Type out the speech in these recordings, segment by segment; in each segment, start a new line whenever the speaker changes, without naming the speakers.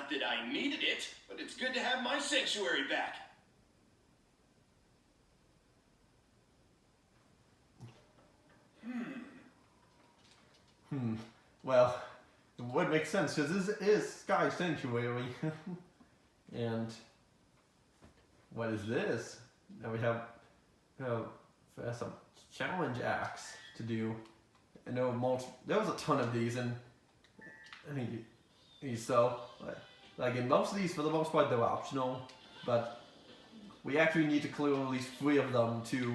Not that I needed it, but it's good to have my sanctuary back.
Well, it would make sense because this is Sky Sanctuary. And what is this? Now we have some challenge acts to do. And there was a ton of these, and I think so. Like in most of these, for the most part, they're optional, but we actually need to clear at least 3 of them to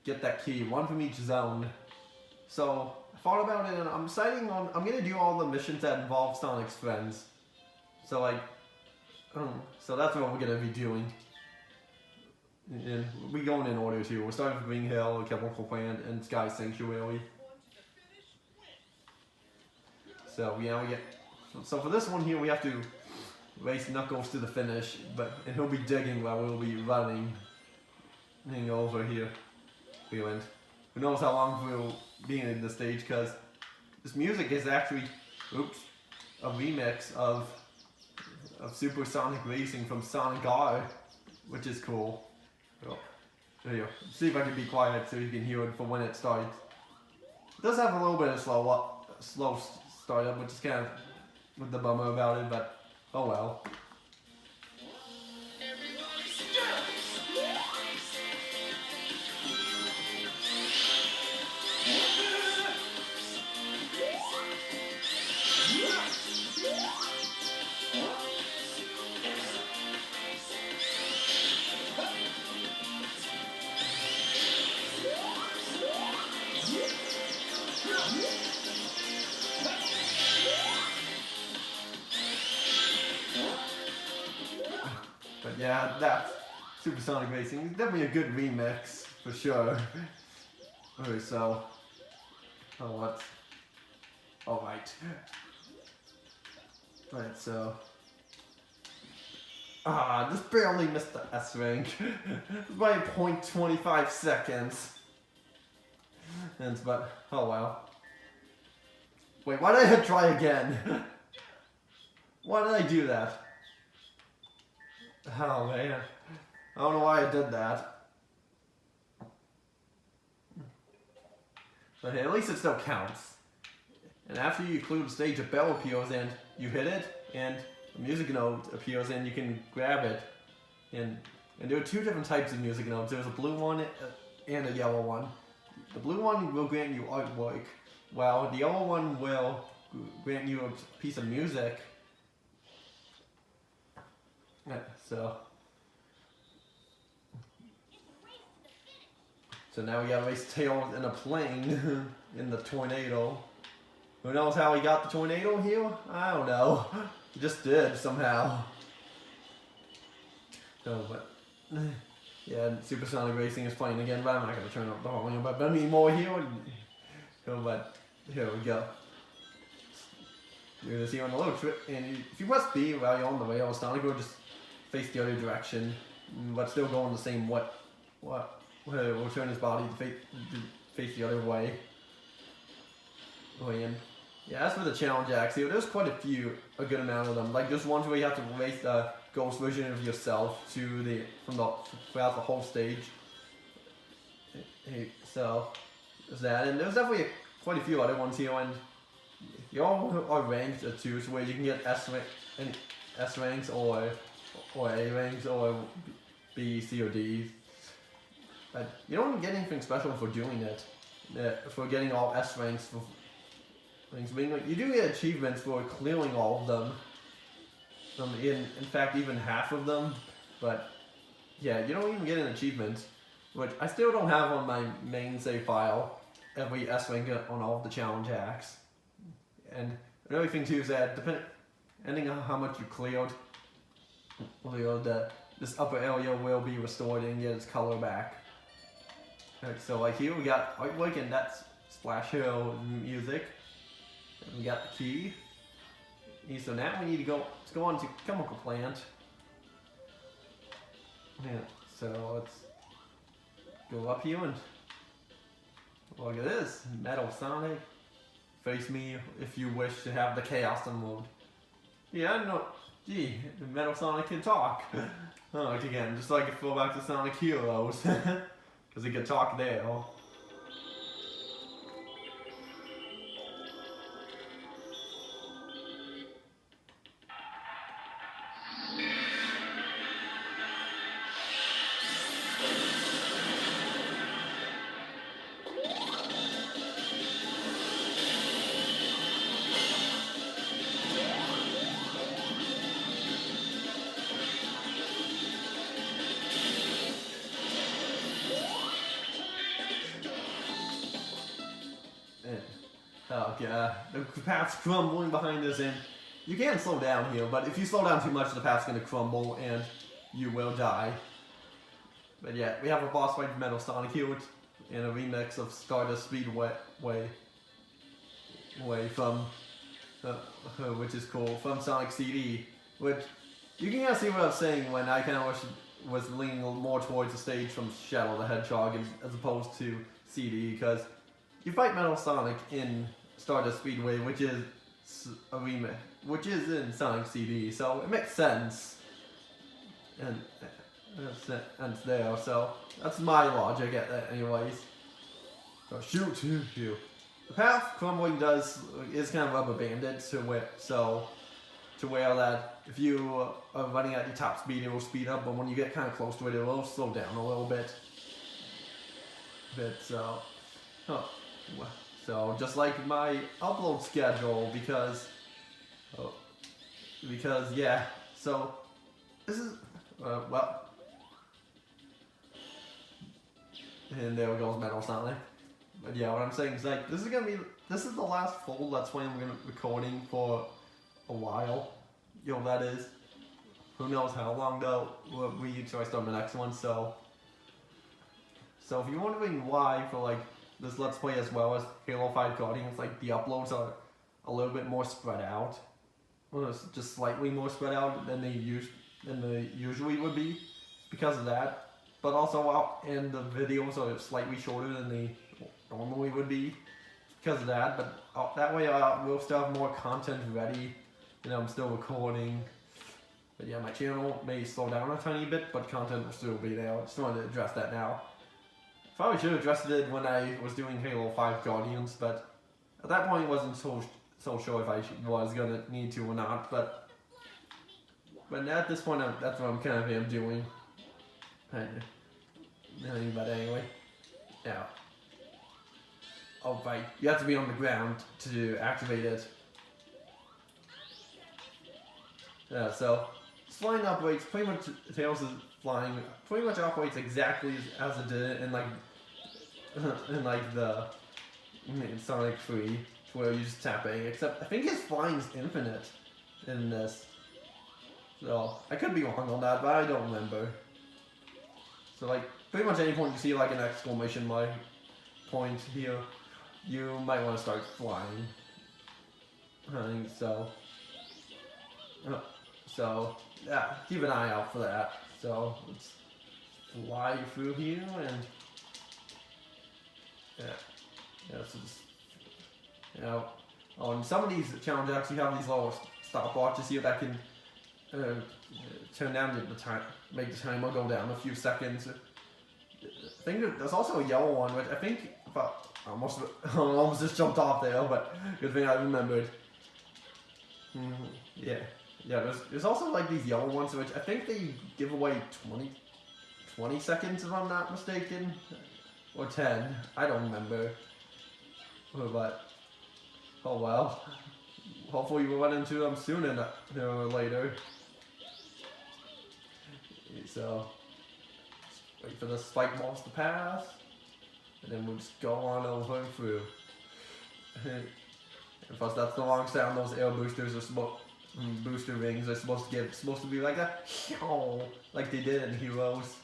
get that key, 1 from each zone. So I thought about it, and I'm deciding on I'm gonna do all the missions that involve Sonic's friends. So so that's what we're gonna be doing. And we're going in order too. We're starting with Green Hill, Chemical Plant, and Sky Sanctuary. So so for this one here, we have to race Knuckles to the finish, and he'll be digging while we'll be running over here. And who knows how long we'll be in the stage, because this music is actually, a remix of Super Sonic Racing from Sonic R, which is cool. So, there you go. See if I can be quiet so you can hear it for when it starts. It does have a little bit of slow startup, which is kind of with the bummer about it, but oh well. But yeah, that's Super Sonic Racing. It's definitely a good remix, for sure. Okay, so... Alright. Right, so... just barely missed the S rank. By 0.25 seconds. But, oh well. Wait, why did I try again? Why did I do that? Oh man, I don't know why I did that. But at least it still counts. And after you clear the stage, a bell appears and you hit it, and a music note appears and you can grab it. And there are 2 different types of music notes. There's a blue one and a yellow one. The blue one will grant you artwork, while the yellow one will grant you a piece of music. Yeah, so now we gotta race Tails in a plane in the tornado. Who knows how he got the tornado here? I don't know. He just did somehow. No, but yeah, Super Sonic Racing is playing again, but I'm not gonna turn up the volume up anymore here. But here we go. You're gonna see on the little trip, and if you press B while you're on the rail, Sonic will just face the other direction, but still going the same will turn his body to face the other way. And yeah, as for the challenge acts here, there's quite a good amount of them. Like there's ones where you have to race the ghost version of yourself throughout the whole stage. So there's that, and there's definitely quite a few other ones here, and you all are ranked too, so where you can get S ranks or A ranks or B, C, or D. But you don't get anything special for doing it, for getting all S ranks for things. I mean, you do get achievements for clearing all of them. In fact, even half of them. But yeah, you don't even get an achievement, which I still don't have on my main save file. Every S rank on all of the challenge acts. And another thing too is that depending on how much you cleared, this upper area will be restored and get its color back. Right, so like here we got artwork and that's Splash Hill music. And we got the key. So now we need to let's go on to Chemical Plant. Yeah, so let's go up here and look at this. Metal Sonic. Face me if you wish to have the Chaos mode. Yeah, gee, Metal Sonic can talk. Oh, again, just like a throwback to Sonic Heroes. Because he could talk there. Okay, the path's crumbling behind us, and you can slow down here, but if you slow down too much, the path's gonna crumble, and you will die. But yeah, we have a boss fight with Metal Sonic here, and a remix of Stardust Speedway from, which is cool, from Sonic CD, which, you can kind of see what I was saying when I kind of was leaning more towards the stage from Shadow the Hedgehog as opposed to CD, because you fight Metal Sonic in Stardust Speedway, which is a remake, which is in Sonic CD, so it makes sense. And it's there, so that's my logic at that anyways. So shoot. The path crumbling is kind of rubber banded to where that if you are running at your top speed, it will speed up, but when you get kind of close to it, it will slow down a little bit. So just like my upload schedule, because yeah, so this is well, and there goes Metal Sonic. But yeah, what I'm saying is like this is the last full Let's Play I'm gonna be recording for a while. That is, who knows how long though. We usually start the next one, so if you're wondering why for like this Let's Play as well as Halo 5 Guardians, like the uploads are a little bit more spread out. Well, it's just slightly more spread out than they usually would be because of that. But also, and the videos are slightly shorter than they normally would be because of that. But that way, we'll still have more content ready. I'm still recording. But yeah, my channel may slow down a tiny bit, but content will still be there. I just wanted to address that now. Probably should have addressed it when I was doing Halo 5 Guardians, but at that point I wasn't so sure if I was gonna need to or not. But at this point, that's what I'm kind of doing. But anyway, now, oh right, you have to be on the ground to activate it. Yeah, so flying operates pretty much. Tails is flying pretty much operates exactly as it did in Sonic 3, where you're just tapping. Except I think his flying's infinite in this. So I could be wrong on that, but I don't remember. So like pretty much any point you see like an exclamation mark point here, you might want to start flying. So yeah, keep an eye out for that. So let's fly through here and on some of these challenges actually have these little stopwatches here that can turn down the time, make the timer go down a few seconds. I think there's also a yellow one, which I think almost just jumped off there, but good thing I remembered. Yeah, there's also like these yellow ones, which I think they give away 20 seconds if I'm not mistaken, or 10, I don't remember, but oh well, hopefully we'll run into them sooner or later. So wait for the spike balls to pass, and then we'll just go on over and through. And plus that's the wrong sound those air boosters are booster rings are supposed to give. It's supposed to be like a like they did in Heroes,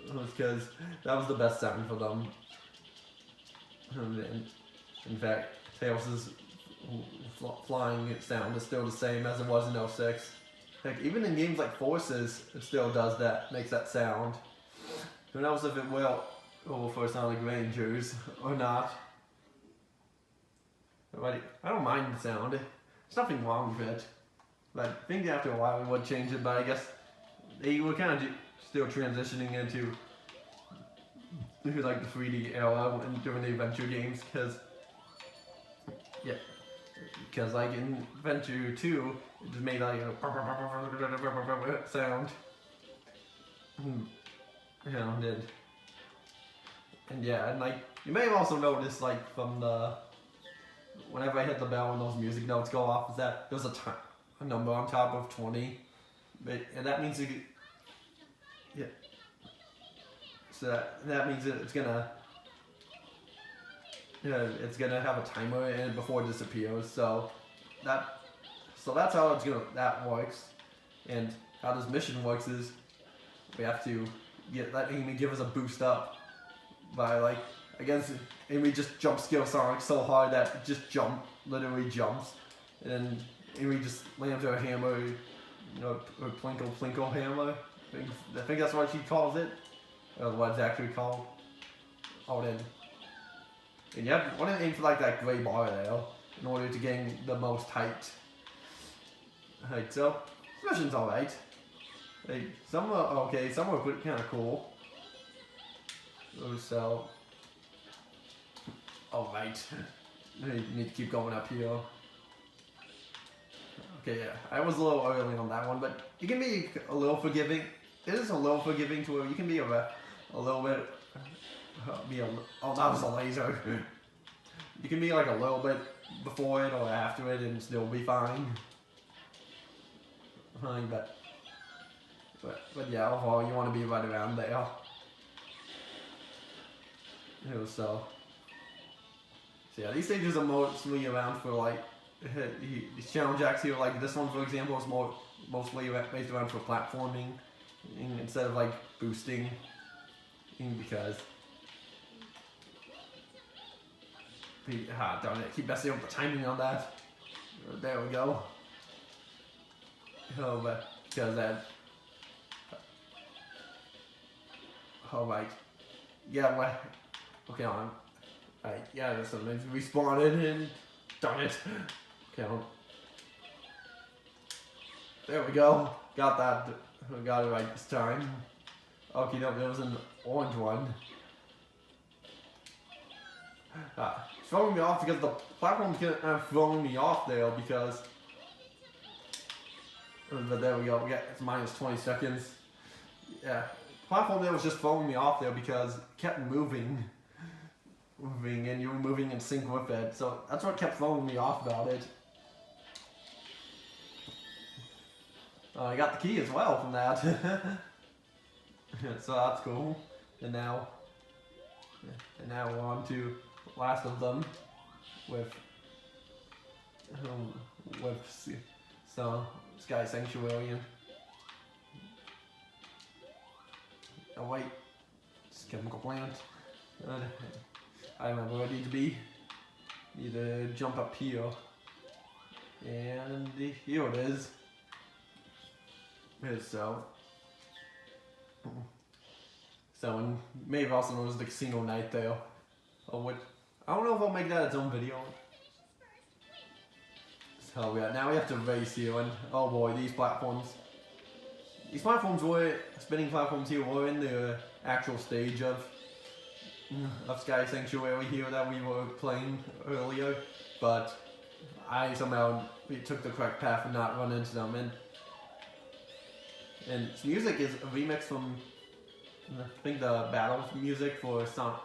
because that was the best sound for them. And in fact, Tails' flying sound is still the same as it was in 06. Heck, even in games like Forces, it still does that, makes that sound. Who knows if it will for Sonic Rangers or not. But I don't mind the sound. There's nothing wrong with it. But I think after a while we would change it, but I guess they were kind of still transitioning into like the 3D era and during the adventure games, because like in Adventure 2, it just made like a sound. And yeah, and like you may have also noticed like from the whenever I hit the bell and those music notes go off, is that there's a number on top of 20, and that means so that means it's gonna have a timer in it before it disappears. So that's how that works. And how this mission works is we have to let Amy give us a boost up by like, I guess Amy just jump skill Sonic so hard that it just literally jumps, and then Amy just lands her hammer, her plinkle hammer. I think that's what she calls it, or what it's actually called. Oh, then. And you want to aim for like that gray bar there in order to gain the most height. Right, so this mission's alright. Like, some are okay, some are kind of cool. So, alright. You need to keep going up here. Okay, yeah, I was a little early on that one, but you can be a little forgiving. It is a little forgiving to where you can be a little bit. Oh, that was a laser. You can be like a little bit before it or after it and still be fine. But yeah, overall you want to be right around there. So yeah, these stages are mostly around for like these challenge acts here. Like this one, for example, is mostly based around for platforming instead of like boosting, because darn it, keep messing up the timing on that. There we go. Oh, but because that. Oh, right. Yeah, well. Okay, on. Right, yeah, there's something respawned and. Darn it. Okay, on. There we go. Got that. Got it right this time. Okay, no, there was an orange one. It's throwing me off because the platform's throwing me off there because. But there we go. It's minus 20 seconds. Yeah, platform there was just throwing me off there because it kept moving, and you were moving in sync with it. So that's what kept throwing me off about it. I got the key as well from that. So that's cool. And now we're on to the last of them with Sky Sanctuary. Oh wait, it's chemical plant. I remember where I need to be. Need to jump up here. And here it is. So and maybe also known as the casino night there. Oh, I don't know if I'll make that its own video. So yeah, now we have to race here, and oh boy, these platforms spinning platforms here were in the actual stage of Sky Sanctuary here that we were playing earlier, but I somehow took the correct path and not run into them. And its music is a remix from, I think, the battle music for Sonic.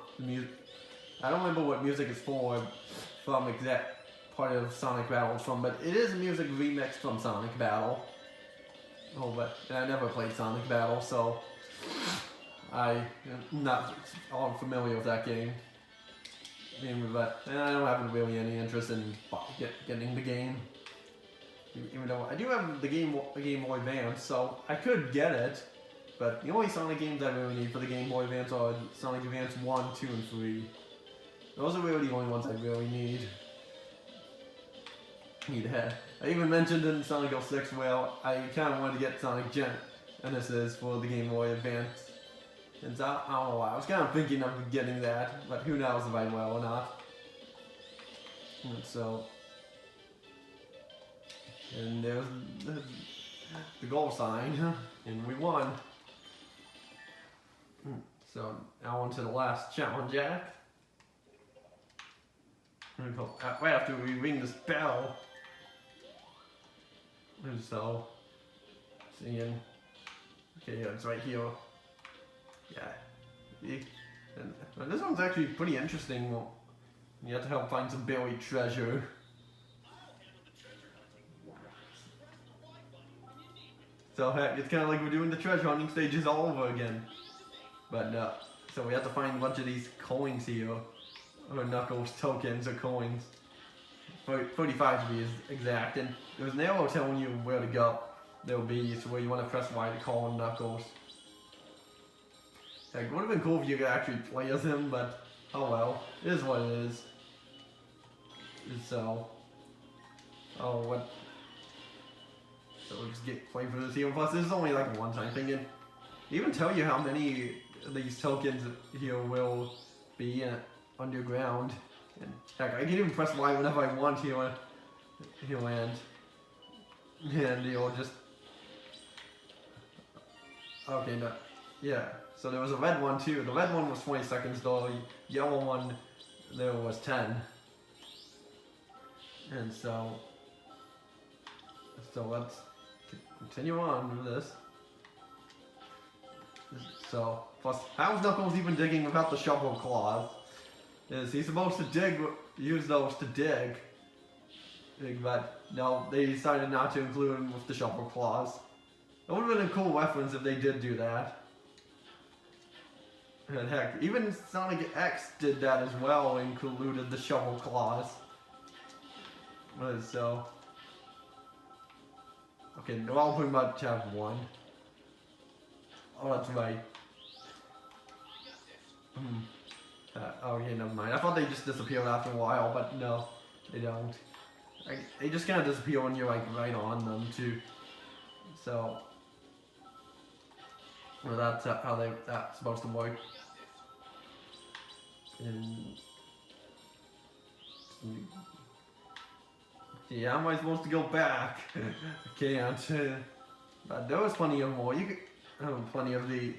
I don't remember what music it's from exact part of Sonic Battles from, but it is a music remix from Sonic Battle. And I never played Sonic Battle, so I'm not all familiar with that game. But I don't have really any interest in getting the game. Even though I do have the Game Boy Advance, so I could get it. But the only Sonic games I really need for the Game Boy Advance are Sonic Advance 1, 2, and 3. Those are really the only ones I really need. I even mentioned in Sonic 06 where I kind of wanted to get Sonic Genesis for the Game Boy Advance. And so, I don't know why. I was kind of thinking of getting that, but who knows if I will or not. And so, And there's the goal sign, and we won. So now on to the last challenge act. Right after we ring this bell. And so, seeing, okay, yeah, it's right here. Yeah. And this one's actually pretty interesting. Well, you have to help find some buried treasure. So heck, it's kind of like we're doing the treasure hunting stages all over again. But so we have to find a bunch of these coins here, or Knuckles tokens or coins. 45 to be exact, and there's an arrow telling you where to go. There'll be so where you want to press Y to call on Knuckles. Heck, it would have been cool if you could actually play as him, but oh well, it is what it is. So, what? So we'll just play for this here. Plus, this is only like a one-time thing, and they even tell you how many of these tokens here will be underground. And heck, I can even press Y whenever I want here, and you'll just okay, no, yeah. So there was a red one too. The red one was 20 seconds though. The yellow one there was 10. And so let's continue on with this. So, plus, how's Knuckles even digging without the shovel claws? Is he supposed to use those to dig? But no, they decided not to include him with the shovel claws. It would have been a cool reference if they did do that. And heck, even Sonic X did that as well, included the shovel claws. So, okay, they're all pretty much have one. Oh, that's right. Okay, never mind. I thought they just disappeared after a while, but no, they don't. They just kind of disappear when you're like right on them too. So, well, that's how that's supposed to work. And yeah, how am I supposed to go back? I can't. But there was plenty of more. You could plenty of the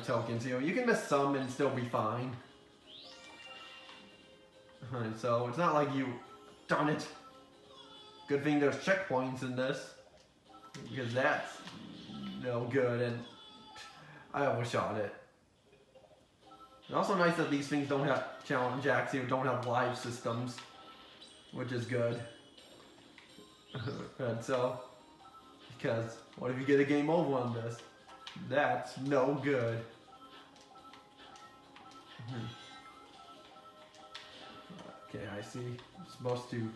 tokens here. You can miss some and still be fine. So it's not like you, darn it. Good thing there's checkpoints in this, because that's no good, and I overshot it. It's also nice that these things don't have challenge acts here, don't have live systems, which is good. And so, because what if you get a game over on this? That's no good. Okay, I see. I'm supposed to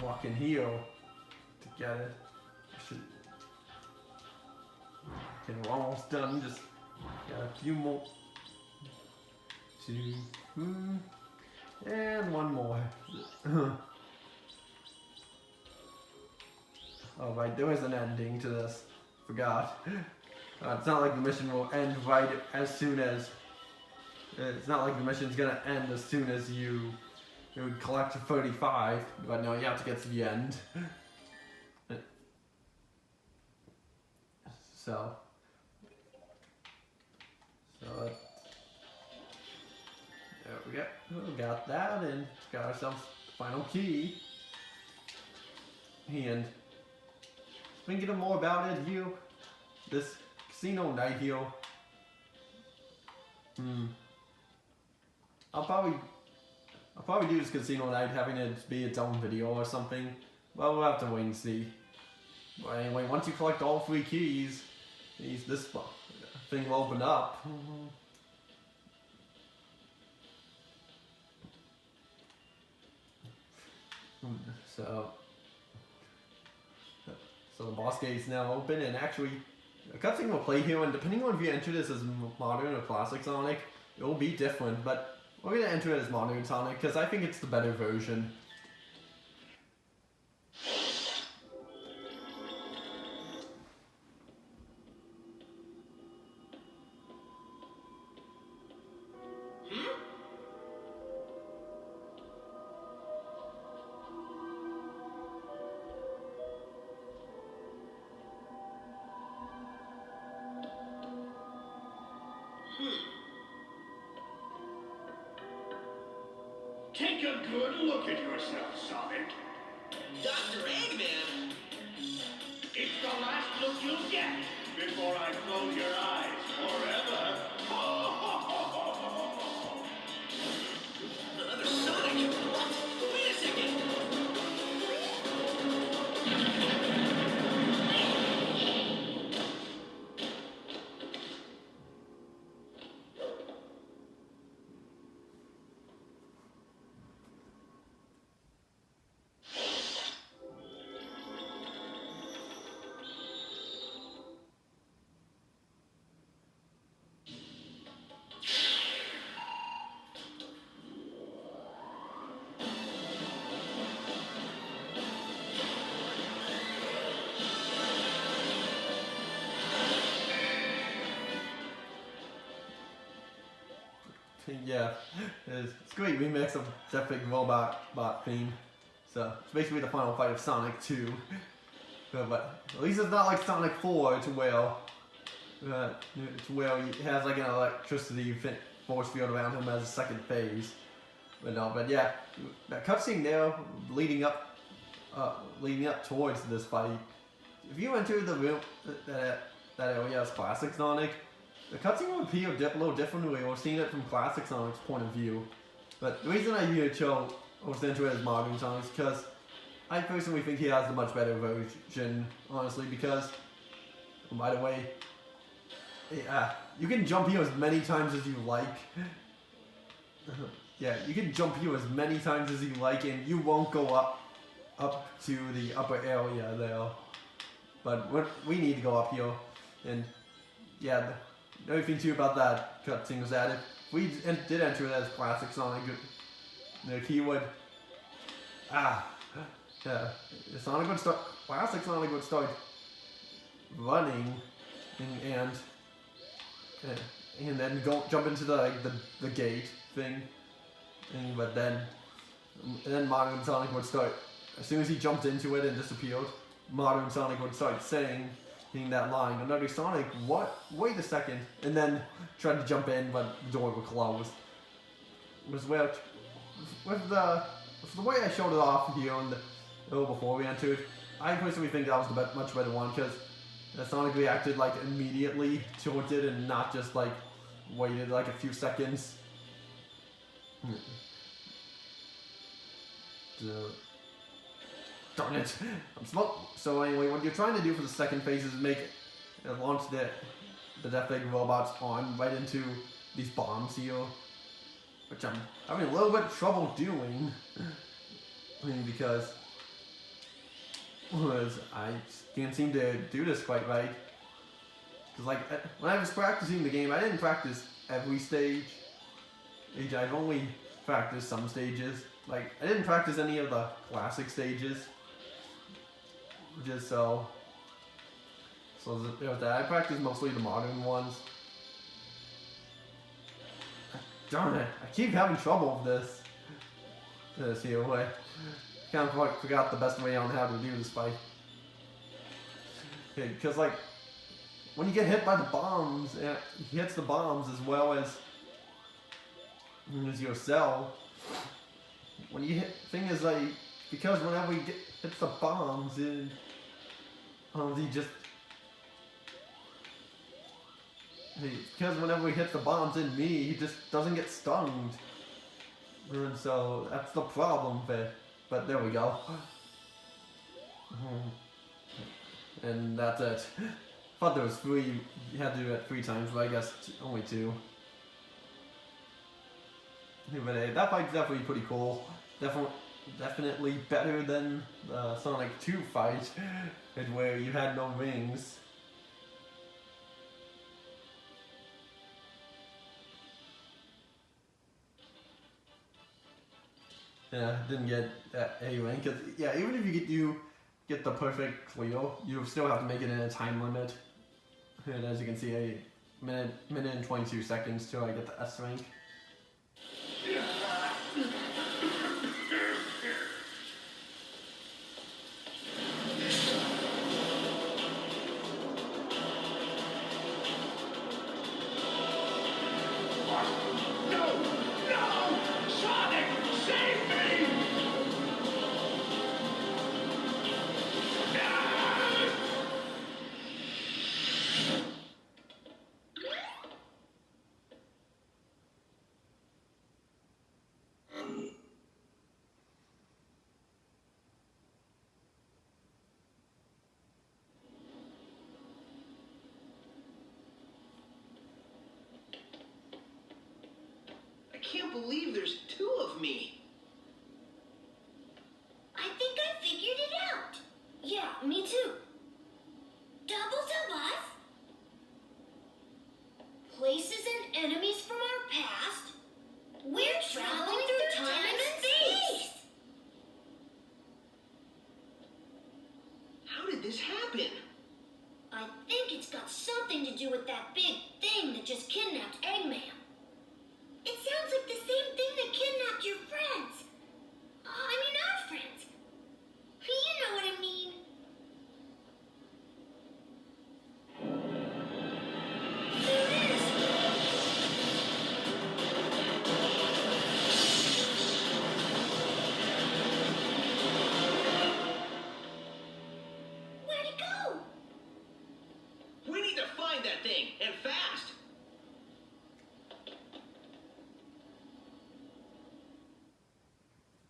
walk in here to get it. Okay, we're almost done. Just got a few more. 2, and one more. Oh right, there is an ending to this. Forgot. It's not like the mission will end right as soon as. It's not like the mission's gonna end as soon as you would collect 35, but no, you have to get to the end. So there we go. We got that, and got ourselves final key. And thinking more about it here, this casino night here. I'll probably do this casino night, having it be its own video or something. Well, we'll have to wait and see. But anyway, once you collect all 3 keys, this thing will open up. So the boss gate is now open, and actually, a cutscene will play here, and depending on if you enter this as modern or classic Sonic, it will be different, but we're going to enter it as modern Sonic, because I think it's the better version.
Take a good look at yourself, Sonic.
Dr. Eggman?
It's the last look you'll get before I close your eyes forever.
Another Sonic? What? Wait a second!
Yeah, it's a great remix of that big robot theme. So it's basically the final fight of Sonic 2. But at least it's not like Sonic 4 to where he has like an electricity force field around him as a second phase. But yeah, that cutscene there leading up towards this fight. If you enter the room that area as classic Sonic, the cutscene would appear a little differently or seeing it from classic Sonic's point of view. But the reason I chose into it as modern Sonic is because I personally think he has the much better version, honestly, because, by the way, you can jump here as many times as you like. Yeah, you can jump here as many times as you like and you won't go up to the upper area there. But we need to go up here, and yeah, the only thing too about that cutscene was that if we did enter it as classic Sonic, the key would classic Sonic would start running and then jump into the gate thing, but then modern Sonic would start as soon as he jumped into it and disappeared. Modern Sonic would start saying that line, another Sonic, what? Wait a second, and then tried to jump in, but the door would close. It was weird. With the way I showed it off here before we entered, I personally think that was the much better one because Sonic reacted like immediately towards it and not just like waited like a few seconds. Darn it! So anyway, what you're trying to do for the second phase is launch the Death Egg robot's arm right into these bombs here, which I'm having a little bit of trouble doing, because I can't seem to do this quite right. Because like when I was practicing the game, I didn't practice every stage. I've only practiced some stages. Like I didn't practice any of the classic stages. Just so there's that. I practiced mostly the modern ones. Darn it! I keep having trouble with this here way. Kind of forgot the best way on how to do this fight. Okay, because like when you get hit by the bombs, he hits the bombs as well as yourself. When you hit, thing is like, because whenever he hits the bombs, he just, because whenever he hits the bombs in me, he just doesn't get stunned. And so that's the problem there. But there we go. And that's it. I thought there was 3, you had to do it 3 times, but I guess only 2. But that fight's definitely pretty cool. Definitely better than the Sonic 2 fight, where you had no rings. Yeah, didn't get a ring, cause yeah, even if you get the perfect clear, you still have to make it in a time limit. And as you can see, a minute and 22 seconds till I get the S rank.
can't believe there's two of me.
I think I figured it out. Yeah, me too. Doubles of us? Places and enemies from our past? We're traveling through time and space!
How did this happen?
I think it's got something to do with that big thing that just kidnapped Eggman. It sounds like the same thing that kidnapped your friends. Our friends. You know what I mean. There it is. Where'd it go?
We need to find that thing, and fast.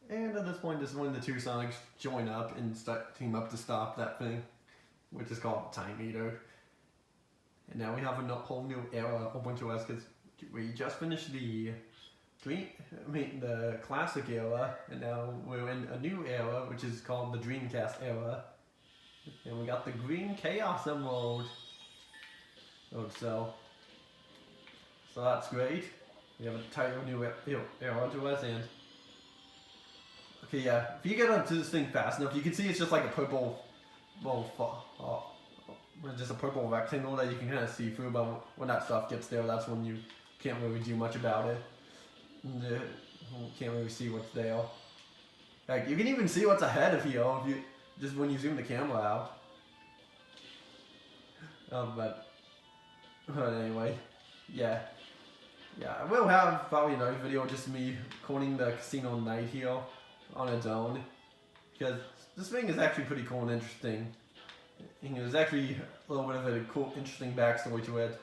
And at this point, this is when the two Sonics join up and team up to stop that thing, which is called Time Eater. And now we have a whole new era open to us because we just finished the classic era, and now we're in a new era, which is called the Dreamcast era. And we got the Green Chaos Emerald. So that's great. We have an entire new era to us, and okay, yeah. If you get onto this thing fast enough, you can see it's just like a purple, just a purple rectangle that you can kind of see through. But when that stuff gets there, that's when you can't really do much about it. And, you can't really see what's there. Like you can even see what's ahead of you if you just when you zoom the camera out. But anyway, yeah. I will have probably another video just me recording the casino night here on its own, because this thing is actually pretty cool and interesting. And there's actually a little bit of a cool, interesting backstory to it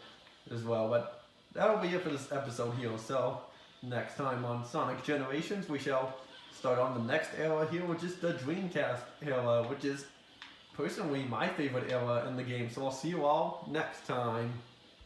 as well. But that'll be it for this episode here. So next time on Sonic Generations, we shall start on the next era here, which is the Dreamcast era, which is personally my favorite era in the game. So I'll see you all next time.